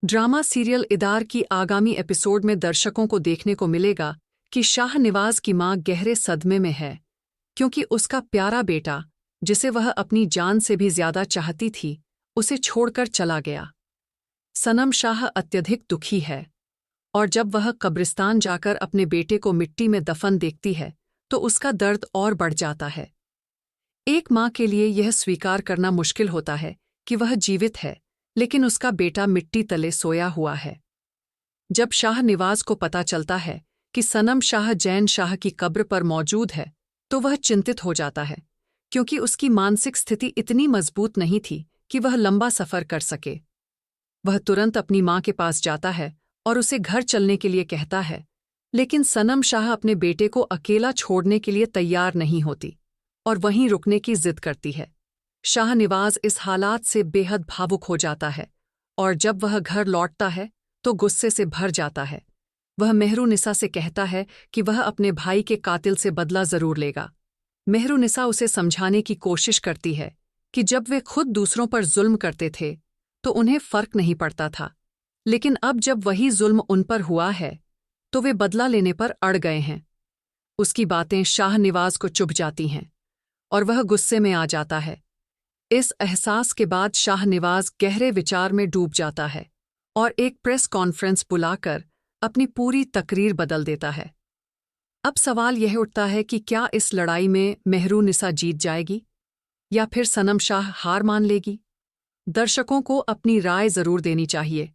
Drama serial इदार की आगामी episode में दर्शकों को देखने को मिलेगा कि शाहनवाज की मां गहरे सदमे में है, क्योंकि उसका प्यारा बेटा, जिसे वह अपनी जान से भी ज्यादा चाहती थी, उसे छोड़कर चला गया। सनम शाह अत्यधिक दुखी है, और जब वह कब्रिस्तान जाकर अपने बेटे को मिट्टी में दफन देखती है तो उसका दर्द और बढ़ जाता है। एक मां के लिए यह स्वीकार करना मुश्किल होता है कि वह जीवित है, लेकिन उसका बेटा मिट्टी तले सोया हुआ है। जब शाहनवाज को पता चलता है कि सनम शाह जैन शाह की कब्र पर मौजूद है, तो वह चिंतित हो जाता है, क्योंकि उसकी मानसिक स्थिति इतनी मजबूत नहीं थी कि वह लंबा सफर कर सके। वह तुरंत अपनी मां के पास जाता है और उसे घर चलने के लिए कहता है, लेकिन सनम शाह अपने बेटे को अकेला छोड़ने के लिए तैयार नहीं होती और वहीं रुकने की जिद करती है। शाहनवाज इस हालात से बेहद भावुक हो जाता है, और जब वह घर लौटता है तो गुस्से से भर जाता है। वह मेहरुनिसा से कहता है कि वह अपने भाई के कातिल से बदला जरूर लेगा। मेहरुनिसा उसे समझाने की कोशिश करती है कि जब वे खुद दूसरों पर जुल्म करते थे तो उन्हें फर्क नहीं पड़ता था, लेकिन अब जब वही जुल्म उन पर हुआ है तो वे बदला लेने पर अड़ गए हैं। उसकी बातें शाहनवाज को चुभ जाती हैं और वह गुस्से में आ जाता है। इस एहसास के बाद शाहनवाज गहरे विचार में डूब जाता है और एक प्रेस कॉन्फ्रेंस बुलाकर अपनी पूरी तकरीर बदल देता है। अब सवाल यह उठता है कि क्या इस लड़ाई में मेहरुनिसा जीत जाएगी या फिर सनम शाह हार मान लेगी? दर्शकों को अपनी राय जरूर देनी चाहिए।